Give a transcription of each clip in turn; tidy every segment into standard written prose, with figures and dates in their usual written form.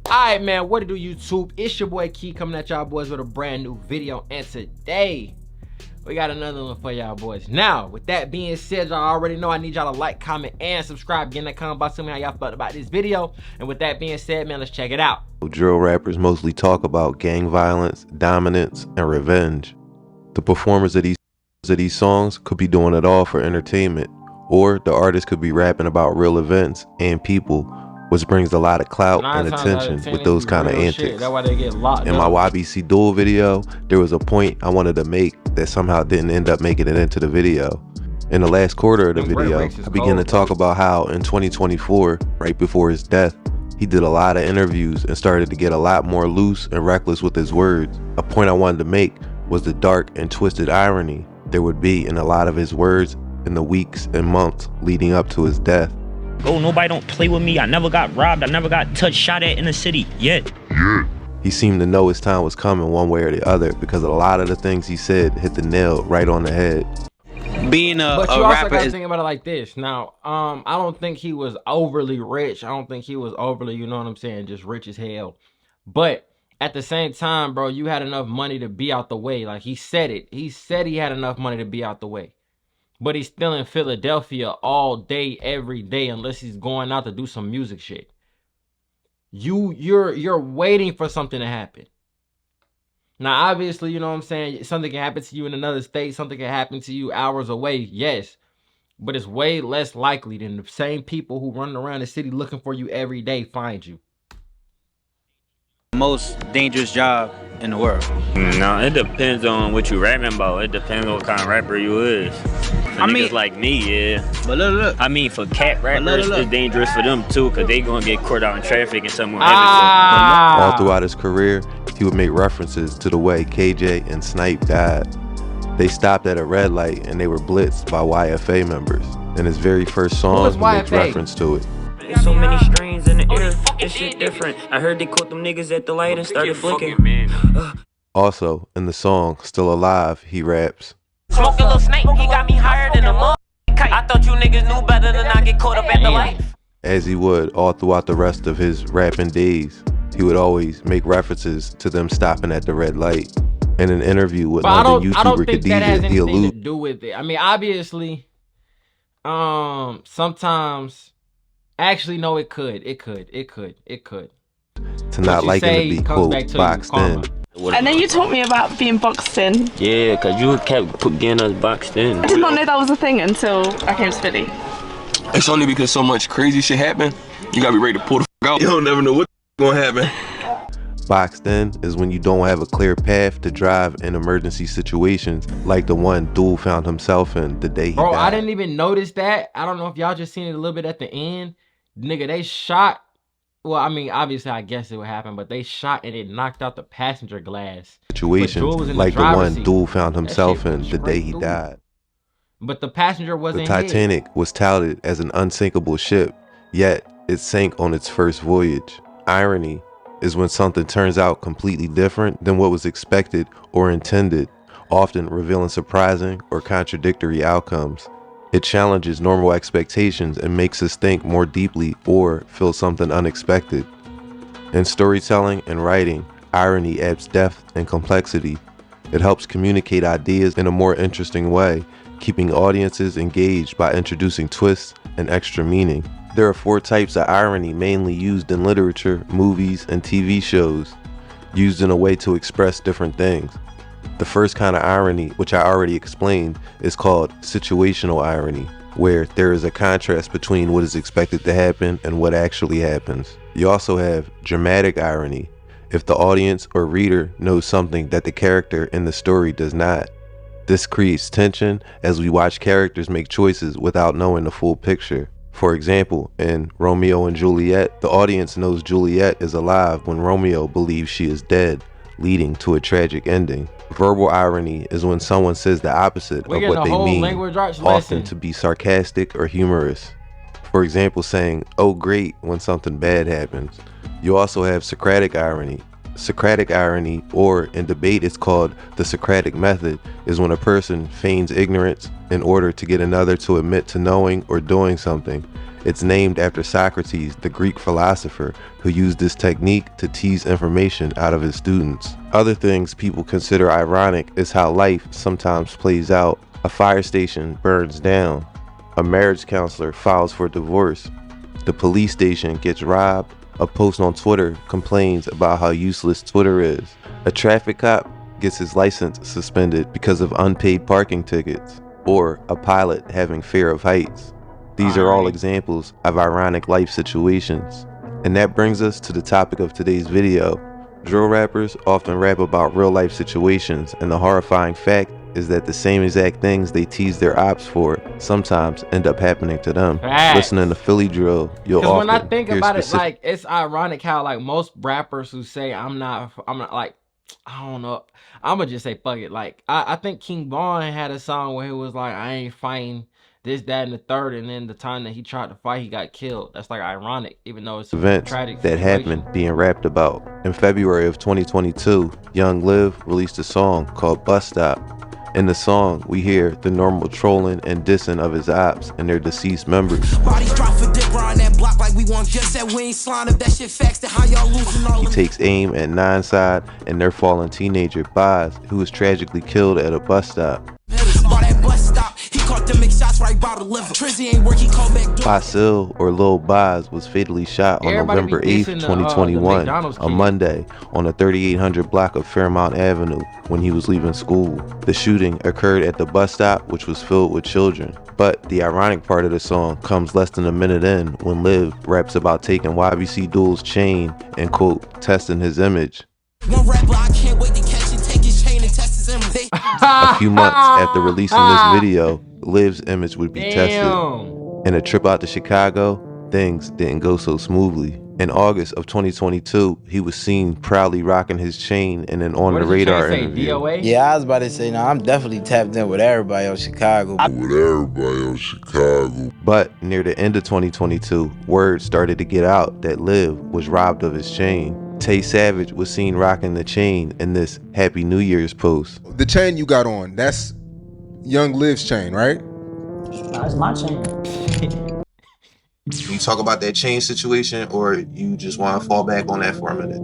Alright, man, what to do, YouTube? It's your boy Key coming at y'all boys with a brand new video, and today we got another one for y'all boys. Now, with that being said, y'all already know I need y'all to like, comment, and subscribe. Get in that comment box, tell me how y'all felt about this video. And with that being said, man, let's check it out. Drill rappers mostly talk about gang violence, dominance, and revenge. The performers of these songs could be doing it all for entertainment, or the artist could be rapping about real events and people, which brings a lot of clout and attention with those kind of antics. That's why they get locked in my YBC Duel video, there was a point I wanted to make that somehow didn't end up making it into the video. In the last quarter of the video, I began to talk about how in 2024, right before his death, he did a lot of interviews and started to get a lot more loose and reckless with his words. A point I wanted to make was the dark and twisted irony there would be in a lot of his words in the weeks and months leading up to his death. Oh, nobody don't play with me. I never got robbed. I never got touched, shot at in the city yet. He seemed to know his time was coming one way or the other because a lot of the things he said hit the nail right on the head. Being a but you also rapper gotta think about it like this. Now, I don't think he was overly rich. I don't think he was overly, you know what I'm saying, just rich as hell. But at the same time, bro, you had enough money to be out the way. Like he said it. He said he had enough money to be out the way. But he's still in Philadelphia all day, every day, unless he's going out to do some music shit. You're waiting for something to happen. Now, obviously, you know what I'm saying, something can happen to you in another state, something can happen to you hours away, yes. But it's way less likely than the same people who run around the city looking for you every day find you. Most dangerous job in the world. No, it depends on what you rapping about. It depends on what kind of rapper you is. For niggas like me, yeah. But look. I mean, for cat rappers, it's dangerous for them too, cause they gonna get caught out in traffic and something will happen to them. All throughout his career, he would make references to the way KJ and Snipe died. They stopped at a red light and they were blitzed by YFA members. In his very first song, he makes reference to it. There's so many strains in the air, this shit different. I heard they caught them niggas at the light and started flicking. Also, in the song Still Alive, he raps, "Smoke a little snake, he got me higher than a mother kite. I thought you niggas knew better than I get caught up at the light." As he would all throughout the rest of his rapping days, he would always make references to them stopping at the red light. In an interview with London YouTuber Khadijah, he alluded to do with it. I mean, obviously, sometimes, actually, no, it could. To not liking to be, quote, boxed in. And then you taught me about being boxed in. Yeah, cause you kept getting us boxed in. I did not know that was a thing until I came to Philly. It's only because so much crazy shit happened, you gotta be ready to pull the f out. You don't never know what's gonna happen. Boxed in is when you don't have a clear path to drive in emergency situations like the one Duel found himself in the day he died. I didn't even notice that. I don't know if y'all just seen it a little bit at the end. Nigga, they shot. Well, I mean, obviously, I guess it would happen, but they shot and it knocked out the passenger glass. Situations like the one Duel found himself in the day he died. But the passenger wasn't The Titanic was touted as an unsinkable ship, yet it sank on its first voyage. Irony is when something turns out completely different than what was expected or intended, often revealing surprising or contradictory outcomes. It challenges normal expectations and makes us think more deeply or feel something unexpected. In storytelling and writing, irony adds depth and complexity. It helps communicate ideas in a more interesting way, keeping audiences engaged by introducing twists and extra meaning. There are 4 types of irony mainly used in literature, movies, and TV shows, used in a way to express different things. The first kind of irony, which I already explained, is called situational irony, where there is a contrast between what is expected to happen and what actually happens. You also have dramatic irony, if the audience or reader knows something that the character in the story does not. This creates tension as we watch characters make choices without knowing the full picture. For example, in Romeo and Juliet, the audience knows Juliet is alive when Romeo believes she is dead, leading to a tragic ending. Verbal irony is when someone says the opposite of what they mean, often to be sarcastic or humorous. For example, saying, "Oh great," when something bad happens. You also have Socratic irony. Socratic irony, or in debate it's called the Socratic method, is when a person feigns ignorance in order to get another to admit to knowing or doing something, It's named after Socrates, the Greek philosopher, who used this technique to tease information out of his students. Other things people consider ironic is how life sometimes plays out. A fire station burns down. A marriage counselor files for divorce. The police station gets robbed. A post on Twitter complains about how useless Twitter is. A traffic cop gets his license suspended because of unpaid parking tickets. Or a pilot having fear of heights. These are all examples of ironic life situations. And that brings us to the topic of today's video. Drill rappers often rap about real life situations, and the horrifying fact is that the same exact things they tease their ops for sometimes end up happening to them. Listening to Philly drill, you'll often when I think hear about it, like, it's ironic how like most rappers who say I'm not like, I don't know, I'ma just say fuck it. Like I think King Von had a song where he was like, I ain't fighting this, that, and the third, and then the time that he tried to fight, he got killed. That's like ironic, even though it's events tragic that happened being rapped about. In February of 2022, Young Liv released a song called Bus Stop. In the song, we hear the normal trolling and dissing of his ops and their deceased members. He takes aim at 9 Side and their fallen teenager, Boz, who was tragically killed at a bus stop. Basil, or Lil Boz, was fatally shot on November 8th, 2021, a Monday, on the 3800 block of Fairmount Avenue when he was leaving school. The shooting occurred at the bus stop, which was filled with children. But the ironic part of the song comes less than a minute in when Liv raps about taking YBC Duel's chain and, quote, testing his image. One rapper I can't wait to catch and take his chain and test his image. A few months after releasing this video, Liv's image would be tested. In a trip out to Chicago, things didn't go so smoothly. In August of 2022, he was seen proudly rocking his chain in an On the Radar interview. DOA? Yeah, I was about to say, no, I'm definitely tapped in with everybody on Chicago. But near the end of 2022, word started to get out that Liv was robbed of his chain. Tay Savage was seen rocking the chain in this Happy New Year's post. The chain you got on, that's Young Liv's chain, right? No, it's my chain. You talk about that chain situation, or you just want to fall back on that for a minute?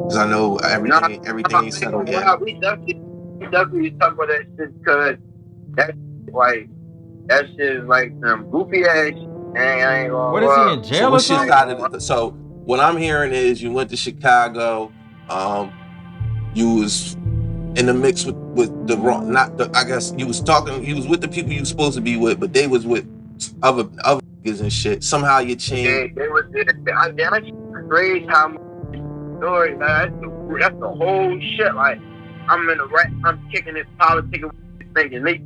Because I know everything ain't settled yet. We definitely talk about that shit, because that shit is like some goofy ass. I ain't gonna what is he in jail or something? So what I'm hearing is you went to Chicago. You was in the mix with the wrong, I guess you was with the people you was supposed to be with, but they was with other niggas and shit. Somehow you changed. Yeah, they was there. That's crazy how much story, man. That's the whole shit. Like, I'm in the right, I'm kicking it, politicking, thinking they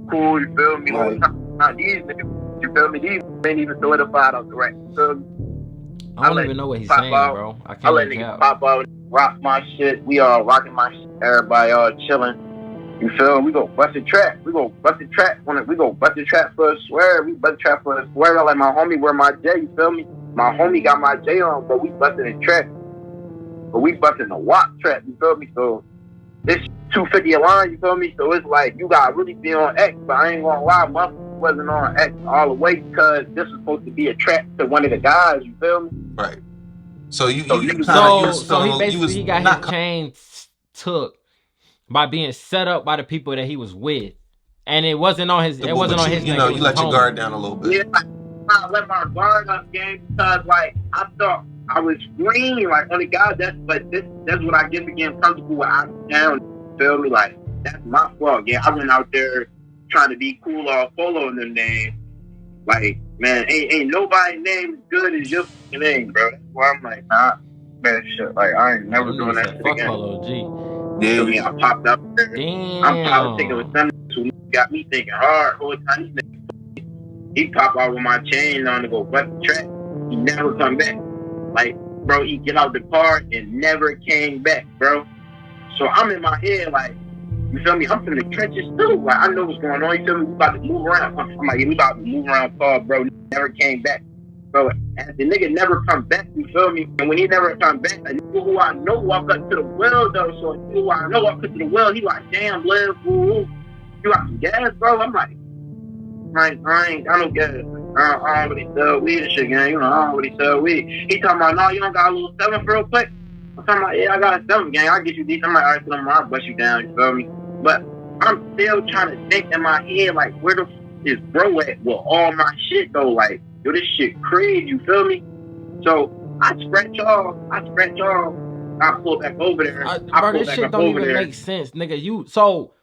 cool, you feel me? Right. Not these niggas, you feel me? These ain't even solidified out the right. So, I don't even know what he's saying, bro. I can't let niggas pop out, rock my shit. We all rocking my shit. Everybody all chilling. You feel me? We go bust a trap. We go bust a trap for a swear. We bust a trap for a swear. Like my homie wear my J, you feel me? My homie got my J on, but we busting a trap. But we busting a WAP trap, you feel me? So it's 250 a line, you feel me? So it's like you gotta really be on X, but I ain't gonna lie, my wasn't on X all the way because this was supposed to be a trap to one of the guys, you feel me? Right. So he got his chain took by being set up by the people that he was with, and it wasn't on his. It wasn't on his. You know, you let your guard down a little bit. Yeah, I let my guard up, game, because like I thought I was green, like on the guy. That's what I get for getting comfortable with. I'm down. Feel me? Like that's my fault. Yeah, I went out there trying to be cool off following them names. Like, man, ain't nobody name as good as your name, bro. That's why I'm like, nah, man, shit. Like, I ain't never doing that shit again. Polo G. Yeah, me, I popped up there. Damn. I'm politicking with some who got me thinking hard. Whole time he pop out with my chain on to go bust the track. He never come back. Like, bro, he get out the car and never came back, bro. So I'm in my head like, you feel me? I'm from the trenches too. Like, I know what's going on. You feel me? We about to move around. I'm like, we about to move around far, bro. He never came back. Bro, and the nigga never come back, you feel me? And when he never come back, a nigga who I know walk up to the well, though. So a nigga who I know walk up to the well, he like, damn, Liv, you got some gas, bro? I'm like, I don't get it. I don't really sell weed and shit, gang. You know, I don't really sell weed. He talking about, no, you don't got a little 7 real quick? I'm talking about, yeah, I got a 7, gang. I'll get you these. I'm like, all right, I'll bust you down, you feel me? But I'm still trying to think in my head, like, where the f is bro at with all my shit, though? Like, yo, this shit crazy, you feel me? So, I scratch y'all. I pull back over there. Bro, this shit don't even make sense, nigga. So,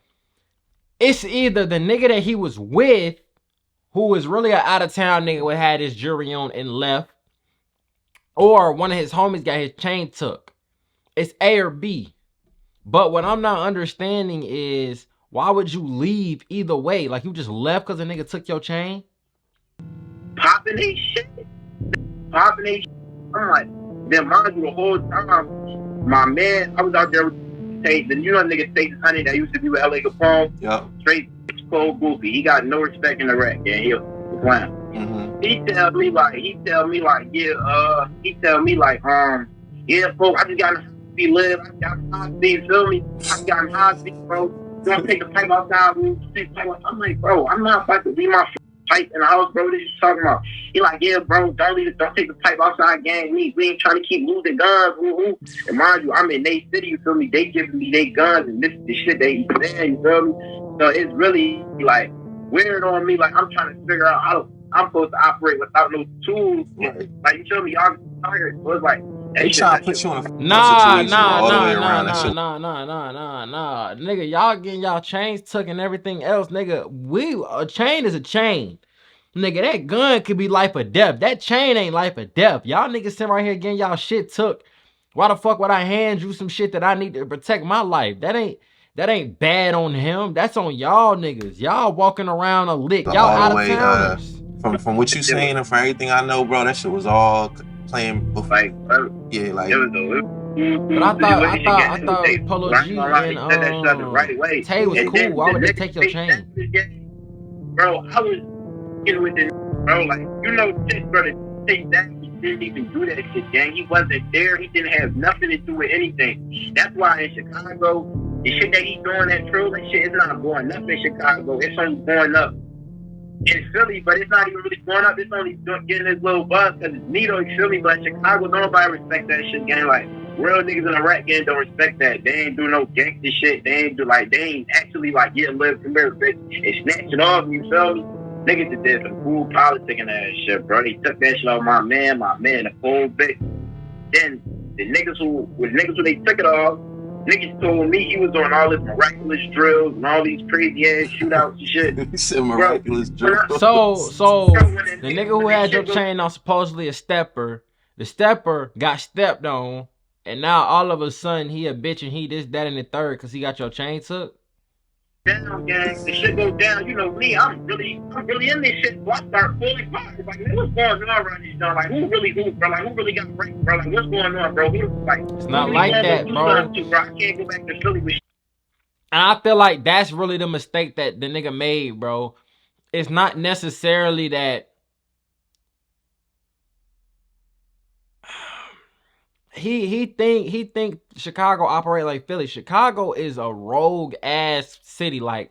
it's either the nigga that he was with, who was really an out-of-town nigga who had his jury on and left, or one of his homies got his chain took. It's A or B. But what I'm not understanding is, why would you leave either way? Like, you just left because a nigga took your chain? Popping these shit. I'm like, then mind you, the whole time, my man, I was out there with Tate, and you know nigga Tate Honey that used to be with LA Capone? Yep. Straight cold goofy. He got no respect in the rap, and he'll clown. He tell me like, yeah, folks, I just got to be live. I got high speed, feel me? I got high speed, bro. Don't take the pipe outside. I'm like, bro, I'm not about to leave my pipe in the house, bro. What are you talking about? He like, yeah, bro, don't take the pipe outside, gang. We ain't trying to keep losing guns. Woo-hoo. And mind you, I'm in they city, you feel me? They giving me their guns, and this is the shit they eat there, you feel me? So it's really like weird on me. Like I'm trying to figure out how I'm supposed to operate without no tools. Right. Like you feel me, y'all tired. So it's like they trying to put you on a Nah. Nigga, y'all getting y'all chains took and everything else. Nigga, a chain is a chain. Nigga, that gun could be life or death. That chain ain't life or death. Y'all niggas sitting right here getting y'all shit took. Why the fuck would I hand you some shit that I need to protect my life? That ain't bad on him. That's on y'all niggas. Y'all walking around a lick. Y'all out of towners. From what you saying and from everything I know, bro, that shit was all playing before. Like, yeah, like. But I thought Polo G and Tay was cool. Why would they take your chain? Bro, I was with this, bro. Like, you know, shit, brother. Take that. He didn't even do that shit, gang. He wasn't there. He didn't have nothing to do with anything. That's why in Chicago, the shit that he's doing that true, that shit is not going up in Chicago. It's only going up in Philly, but it's not even really going up. It's only getting this little buzz because it's Nito, you feel me? But Chicago, nobody respect that shit, gang. Like, real niggas in the rap game don't respect that. They ain't do no gangster shit. They ain't actually like getting live from there, bitch, and snatching off, you feel me? Niggas that did some cool politicking ass shit, bro. They took that shit off my man, the cold bitch. Then the niggas who they took it off, niggas told me he was doing all this miraculous drills and all these crazy ass shootouts and shit. He said miraculous drills. So the nigga who had your chain on supposedly a stepper, the stepper got stepped on, and now all of a sudden he a bitch and he this, that, and the third because he got your chain took? Down, gang. The shit goes down. You know me. I'm really in this shit. So I start pulling parts. Like, man, what's going on around this joint? Like, who really, bro? Like, who really got raped, bro? Like, what's going on, bro? It's not like that, bro. I can't go back to Philly with shit. And I feel like that's really the mistake that the nigga made, bro. It's not necessarily that he think Chicago operate like Philly. Chicago is a rogue ass city. Like,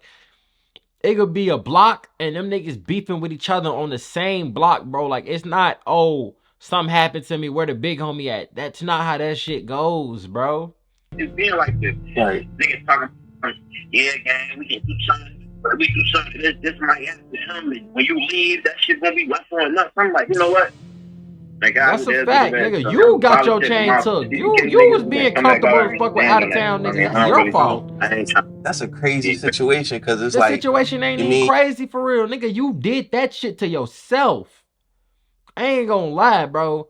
it could be a block and them niggas beefing with each other on the same block, bro. Like, it's not, oh, something happened to me, where the big homie at? That's not how that shit goes, bro. It's being like this. Right. Niggas talking, yeah, gang, we can do something. We do something. This might happen to him. And when you leave, that shit gonna be left on us. I'm like, you know what? Like, that's a fact, nigga. You got your chain took. You was being comfortable as fuck with out of town niggas. That's your fault. That's a crazy situation because it's the like. The situation ain't even crazy for real, nigga. You did that shit to yourself. I ain't gonna lie, bro.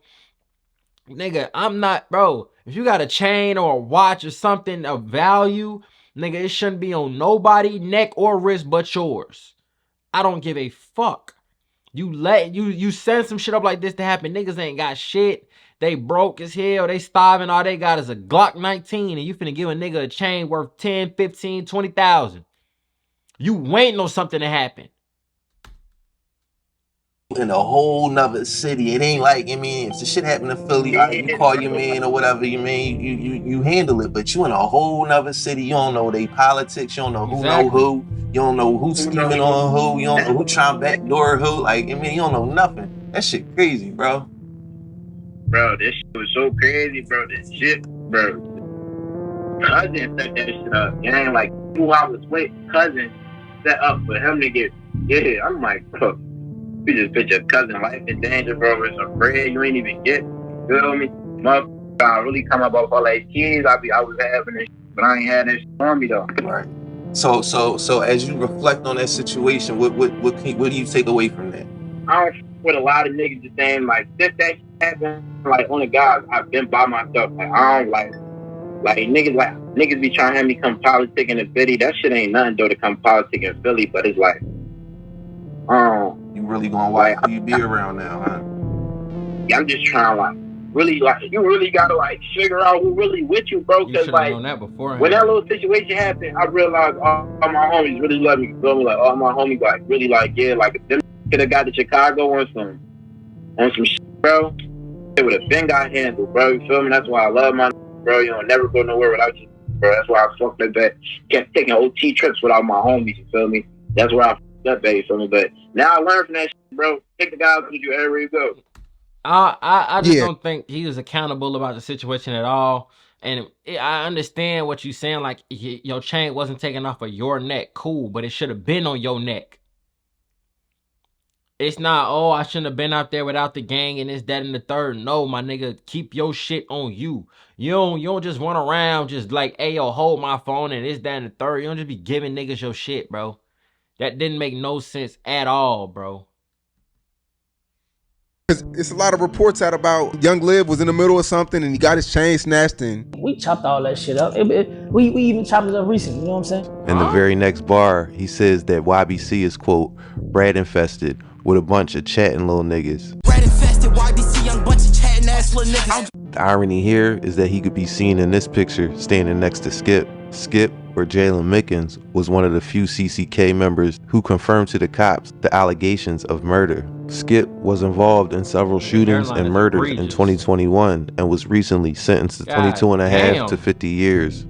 Nigga, I'm not, bro. If you got a chain or a watch or something of value, nigga, it shouldn't be on nobody neck or wrist but yours. I don't give a fuck. You send some shit up like this to happen. Niggas ain't got shit. They broke as hell. They starving. All they got is a Glock 19. And you finna give a nigga a chain worth 10, 15, 20,000. You waiting on something to happen. in a whole nother city. It ain't like, I mean, if the shit happened in Philly, all right, you call your man or whatever, you mean, you handle it, but you in a whole nother city. You don't know they politics. You don't know who know who. You don't know who's scheming on who. You don't know who trying to backdoor who. Like, I mean, you don't know nothing. That shit crazy, bro. Bro, this shit was so crazy, bro. This shit, bro. Cousin set that shit up. It ain't like who I was with. Cousin set up for him to get. Yeah, I'm like, bro, you just put your cousin life in danger, bro. With some bread you ain't even get. You feel me? Motherfucker, I really come up off all that kids. I was having this, but I ain't had that shit on me though. Right. So as you reflect on that situation, what do you take away from that? I don't with a lot of niggas just saying like this that happened. Like on the guys, I've been by myself. Like I don't like niggas be trying to have me come politic in the Philly. That shit ain't nothing though to come politic in Philly, but it's like, you really gonna watch who you be around now, huh? Yeah, I'm just trying to like really like you really gotta like figure out who really with you, bro. Cause like known that beforehand. When that little situation happened, I realized all my homies really love me. You feel me? Like all my homies like really like yeah, like if them could have got to Chicago on some shit, bro, it would have been got handled, bro. You feel me? That's why I love my bro. You know, never go nowhere without you, bro. That's why I fucked that. Kept taking OT trips without my homies. You feel me? That's where I fucked up, baby. You feel me? But now I learned from that shit, bro. Take the guys with you everywhere you go. I just don't think he was accountable about the situation at all. And I understand what you're saying. Like your chain wasn't taken off of your neck, cool, but it should have been on your neck. It's not, oh, I shouldn't have been out there without the gang and this, that, and the third. No, my nigga, keep your shit on you. You don't just run around just like, hey, yo, hold my phone and this, that, and the third. You don't just be giving niggas your shit, bro. That didn't make no sense at all, bro. Because it's a lot of reports out about Young Liv was in the middle of something and he got his chain snatched and we chopped all that shit up. We even chopped it up recently, you know what I'm saying? In the very next bar, he says that YBC is, quote, rat infested with a bunch of chatting little niggas. Rat infested, YBC, young bunch of chatting ass little niggas. The irony here is that he could be seen in this picture standing next to Skip. Skip, or Jalen Mickens, was one of the few CCK members who confirmed to the cops the allegations of murder. Skip was involved in several shootings and murders in 2021 and was recently sentenced to 22 and a half to 50 years.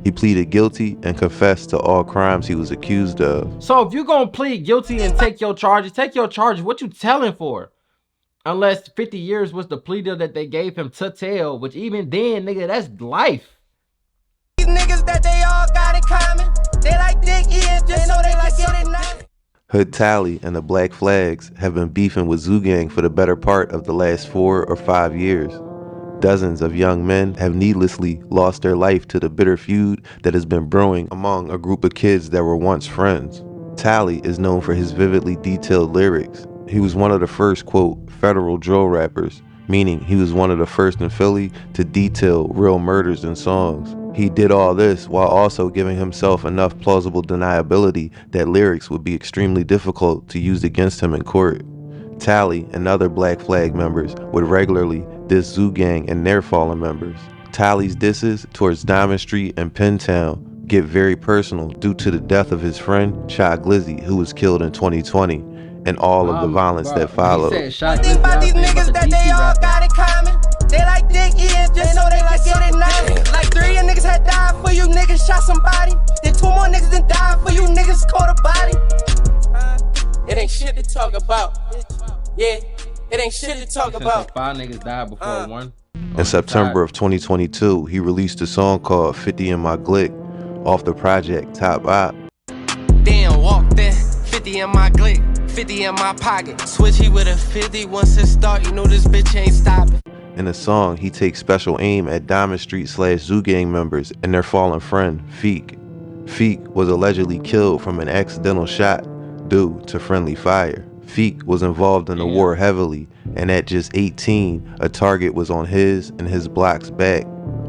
He pleaded guilty and confessed to all crimes he was accused of. So if you're gonna plead guilty and take your charges, what you telling for? Unless 50 years was the plea deal that they gave him to tell, which even then, nigga, that's life. These niggas that they all got in common, they like dick ears just so they can get it now. Hood Tally and the Black Flags have been beefing with Zoo Gang for the better part of the last 4 or 5 years. Dozens of young men have needlessly lost their life to the bitter feud that has been brewing among a group of kids that were once friends. Tally is known for his vividly detailed lyrics. He was one of the first, quote, federal drill rappers, meaning he was one of the first in Philly to detail real murders in songs. He did all this while also giving himself enough plausible deniability that lyrics would be extremely difficult to use against him in court. Tally and other Black Flag members would regularly diss Zoo Gang and their fallen members. Tally's disses towards Diamond Street and Pentown get very personal due to the death of his friend, Shot Glizzy, who was killed in 2020, and all of the violence that followed. I think about these niggas that they all got in common. They like dick ears just so they can get it now. Like 3 of niggas had died for you niggas shot somebody. Then 2 more niggas done died for you niggas caught a body. It ain't shit to talk about. Yeah, it ain't shit to talk about. 5 niggas died before one. In September of 2022, he released a song called 50 in My Glick off the project Top Op. Damn, walked in, 50 in my Glick, 50 in my pocket. Switch he with a 50 once it start, you know this bitch ain't stopping. In the song, he takes special aim at Diamond Street / Zoo Gang members and their fallen friend, Feek. Feek was allegedly killed from an accidental shot due to friendly fire. Feek was involved in the war heavily, and at just 18, a target was on his and his block's back.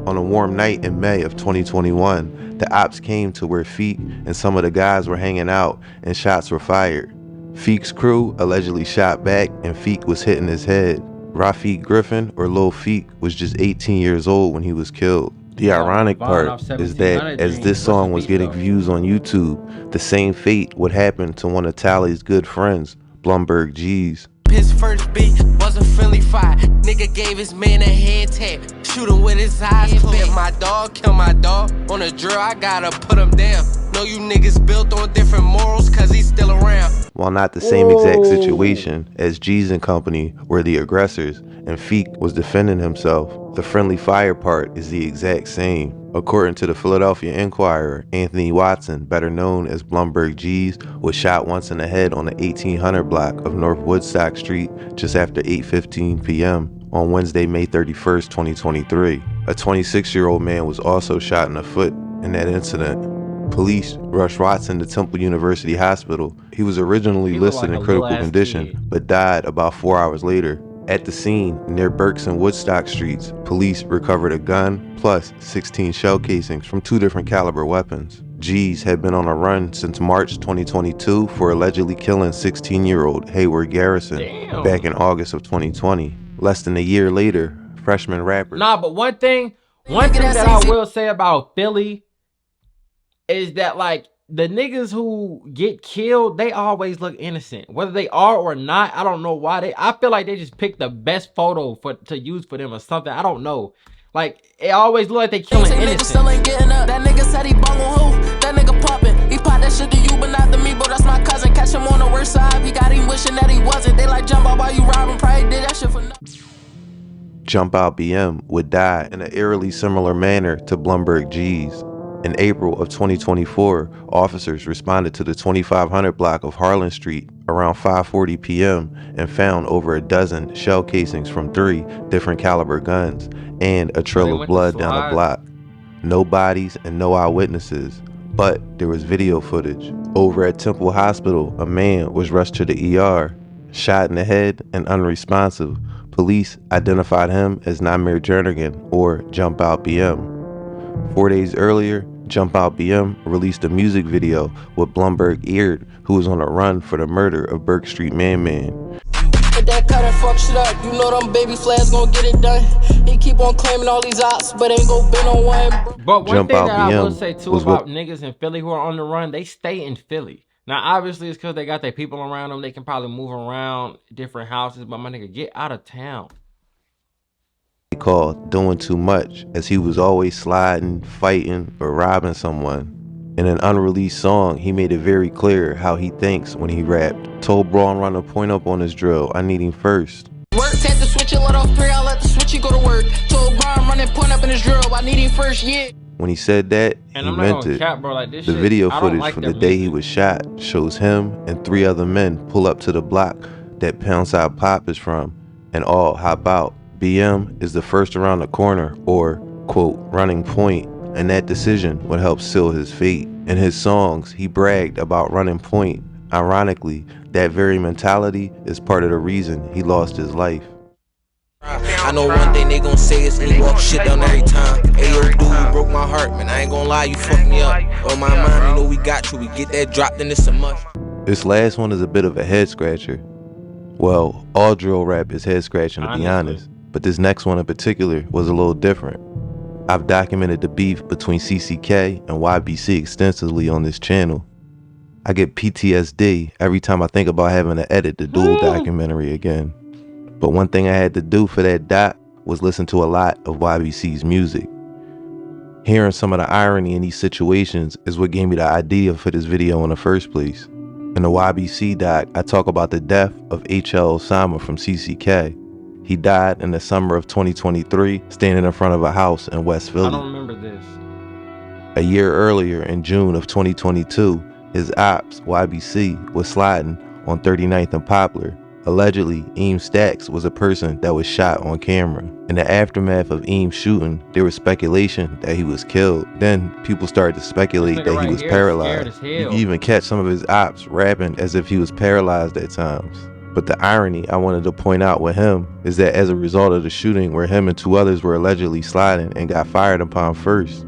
On a warm night in May of 2021, the ops came to where Feek and some of the guys were hanging out and shots were fired. Feek's crew allegedly shot back and Feek was hit in his head. Rafiq Griffin, or Lil Feek, was just 18 years old when he was killed. The ironic part is that as this song was getting views on YouTube, the same fate would happen to one of Tally's good friends, Blumberg G's. his first beat was a friendly fire. Nigga gave his man a head tap, shoot him with his eyes closed. My dog, kill my dog. On a drill, I gotta put him down. Know you niggas built on different morals, cause he's still around. While not the same exact situation, as G's and company were the aggressors and Feek was defending himself, the friendly fire part is the exact same. According to the Philadelphia Inquirer, Anthony Watson, better known as Blumberg G's, was shot once in the head on the 1800 block of North Woodstock Street just after 8:15 p.m. on Wednesday, May 31st, 2023. A 26-year-old man was also shot in the foot in that incident. Police rushed Watson to Temple University Hospital. He was originally listed in critical condition, but died about 4 hours later. At the scene, near Berks and Woodstock Streets, police recovered a gun plus 16 shell casings from 2 different caliber weapons. G's had been on a run since March 2022 for allegedly killing 16-year-old Hayward Garrison back in August of 2020. Less than a year later, freshman rapper. Nah, but one thing that I will say about Philly is that, like, the niggas who get killed, they always look innocent. Whether they are or not, I don't know why. I feel like they just picked the best photo to use for them or something. I don't know. Like, it always look like they killing innocent. Still ain't getting up. That nigga said he bung on who? That nigga poppin'. He popped that shit to you, but not to me, bro. That's my cousin. Catch him on the worst side. He got him wishing that he wasn't. They like jump out while you robbing. Probably did that shit for nothing. Jump Out BM would die in an eerily similar manner to Blumberg G's. In April of 2024, officers responded to the 2500 block of Harlan Street around 5:40 p.m. and found over a dozen shell casings from 3 different caliber guns and a trail of blood down the block. No bodies and no eyewitnesses, but there was video footage. Over at Temple Hospital, a man was rushed to the ER, shot in the head and unresponsive. Police identified him as Namir Jernigan, or Jump Out BM. 4 days earlier, Jump Out BM released a music video with Blumberg Eared, who was on a run for the murder of Burke Street Man. That cut and fuck shit up, you know them baby flags gon' get it done. He keep on claiming all these ops, but ain't gon' bend on one. But one thing that I will say too about niggas in Philly who are on the run, they stay in Philly. Now, obviously, it's because they got their people around them. They can probably move around different houses, but my nigga, get out of town. Called Doing Too Much, as he was always sliding, fighting, or robbing someone. In an unreleased song, he made it very clear how he thinks when he rapped. Told Braun run a point up on his drill, I need him first. Work, take the switch and let off 3, I let the switchy go to work. Told Braun run and point up in his drill, I need him first, yeah. When he said that, he meant it. Cap, bro, like this the shit, video footage from the day he was shot shows him and 3 other men pull up to the block that Poundside Pop is from and all hop out. BM is the first around the corner, or, quote, running point, and that decision would help seal his fate. In his songs, he bragged about running point. Ironically, that very mentality is part of the reason he lost his life. I know one thing they gon' say is he walk shit down every time. Hey yo, dude, you broke my heart, man. I ain't gon' lie, you fucked me up. On my mind, you know we got you. We get that dropped in this a much. This last one is a bit of a head scratcher. Well, all drill rap is head scratching, to be honest. But this next one in particular was a little different. I've documented the beef between CCK and YBC extensively on this channel. I get PTSD every time I think about having to edit the dual documentary again. But one thing I had to do for that doc was listen to a lot of YBC's music. Hearing some of the irony in these situations is what gave me the idea for this video in the first place. In the YBC doc, I talk about the death of H.L. Osama from CCK. He died in the summer of 2023, standing in front of a house in West Philly. I don't remember this. A year earlier, in June of 2022, his ops, YBC, was sliding on 39th and Poplar. Allegedly, Eames Stacks was a person that was shot on camera. In the aftermath of Eames' shooting, there was speculation that he was killed. Then people started to speculate that he was paralyzed. You can even catch some of his ops rapping as if he was paralyzed at times. But the irony I wanted to point out with him is that as a result of the shooting where him and 2 others were allegedly sliding and got fired upon first,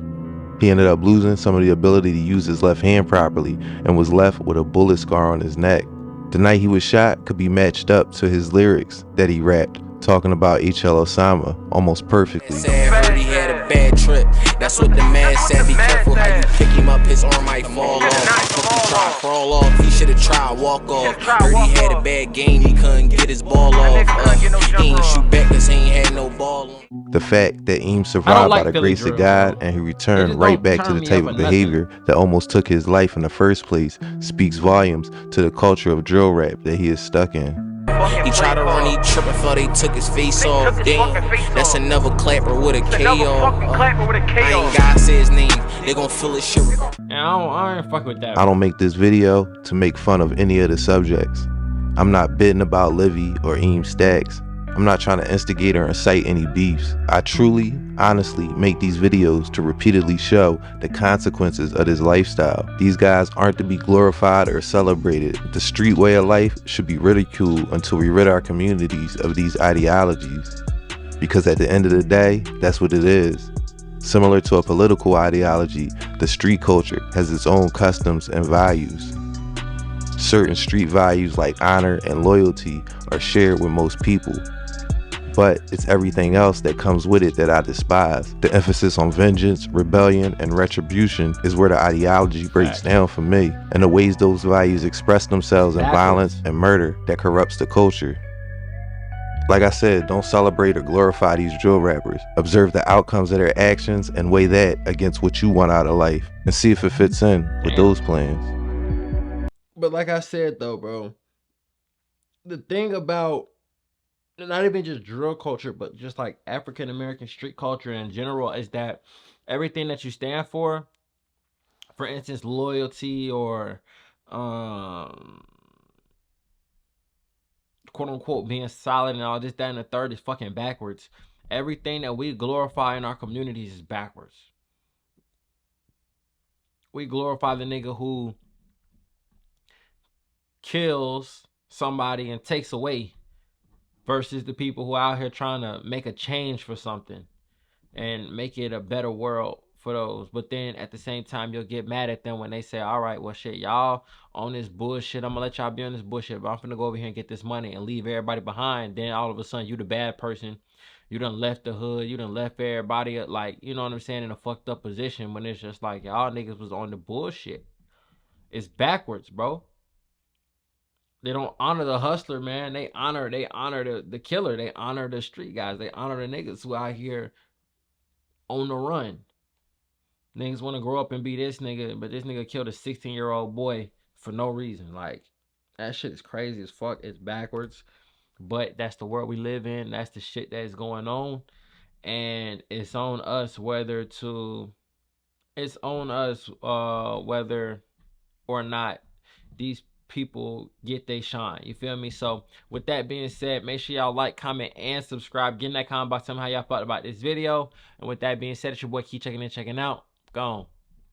he ended up losing some of the ability to use his left hand properly and was left with a bullet scar on his neck. The night he was shot could be matched up to his lyrics that he rapped, talking about H.L. Osama almost perfectly. He had a bad trip. That's what the man said. Be careful how you pick him up. His arm might fall off. try to crawl off, he should've tried walk off. Heard he had a bad game, he couldn't get his ball off. He ain't shoot back cause he ain't had no ball on. The fact that Eames I survived don't by like the Philly grace of drill, God bro. and he It returned just right don't back to turn the me type up of or nothing. behavior that almost took his life in the first place speaks volumes to the culture of drill rap that he is stuck in. He tried to run, he tripped and thought they took his face off. Damn, that's another clapper with a K off. I ain't gotta say his name, they gon' feel his shit. And I ain't fuck with that. I don't make this video to make fun of any of the subjects. I'm not bidding about Livy or Eames Stacks. I'm not trying to instigate or incite any beefs. I truly, honestly make these videos to repeatedly show the consequences of this lifestyle. These guys aren't to be glorified or celebrated. The street way of life should be ridiculed until we rid our communities of these ideologies. Because at the end of the day, that's what it is. Similar to a political ideology, the street culture has its own customs and values. Certain street values like honor and loyalty are shared with most people. But it's everything else that comes with it that I despise. The emphasis on vengeance, rebellion, and retribution is where the ideology breaks down for me, and the ways those values express themselves in violence and murder that corrupts the culture. Like I said, don't celebrate or glorify these drill rappers. Observe the outcomes of their actions and weigh that against what you want out of life and see if it fits in with those plans. But like I said though, bro, the thing about not even just drill culture, but just like African American street culture in general, is that everything that you stand for instance, loyalty or quote unquote being solid and all this, that, and the third is fucking backwards. Everything that we glorify in our communities is backwards. We glorify the nigga who kills somebody and takes away, versus the people who are out here trying to make a change for something and make it a better world for those. But then at the same time, you'll get mad at them when they say, all right, well shit, y'all on this bullshit, I'm gonna let y'all be on this bullshit, but I'm finna go over here and get this money and leave everybody behind. Then all of a sudden you the bad person, you done left the hood, you done left everybody like, you know what I'm saying, in a fucked up position, when it's just like y'all niggas was on the bullshit. It's backwards, bro. They don't honor the hustler, man. They honor the killer. They honor the street guys. They honor the niggas who out here on the run. Niggas want to grow up and be this nigga, but this nigga killed a 16-year-old boy for no reason. Like, that shit is crazy as fuck. It's backwards. But that's the world we live in. That's the shit that is going on. And it's on us whether or not these people get they shine. You feel me? So with that being said, make sure y'all like, comment, and subscribe. Get in that comment box, tell me how y'all thought about this video. And with that being said, it's your boy Key checking in, checking out. Gone.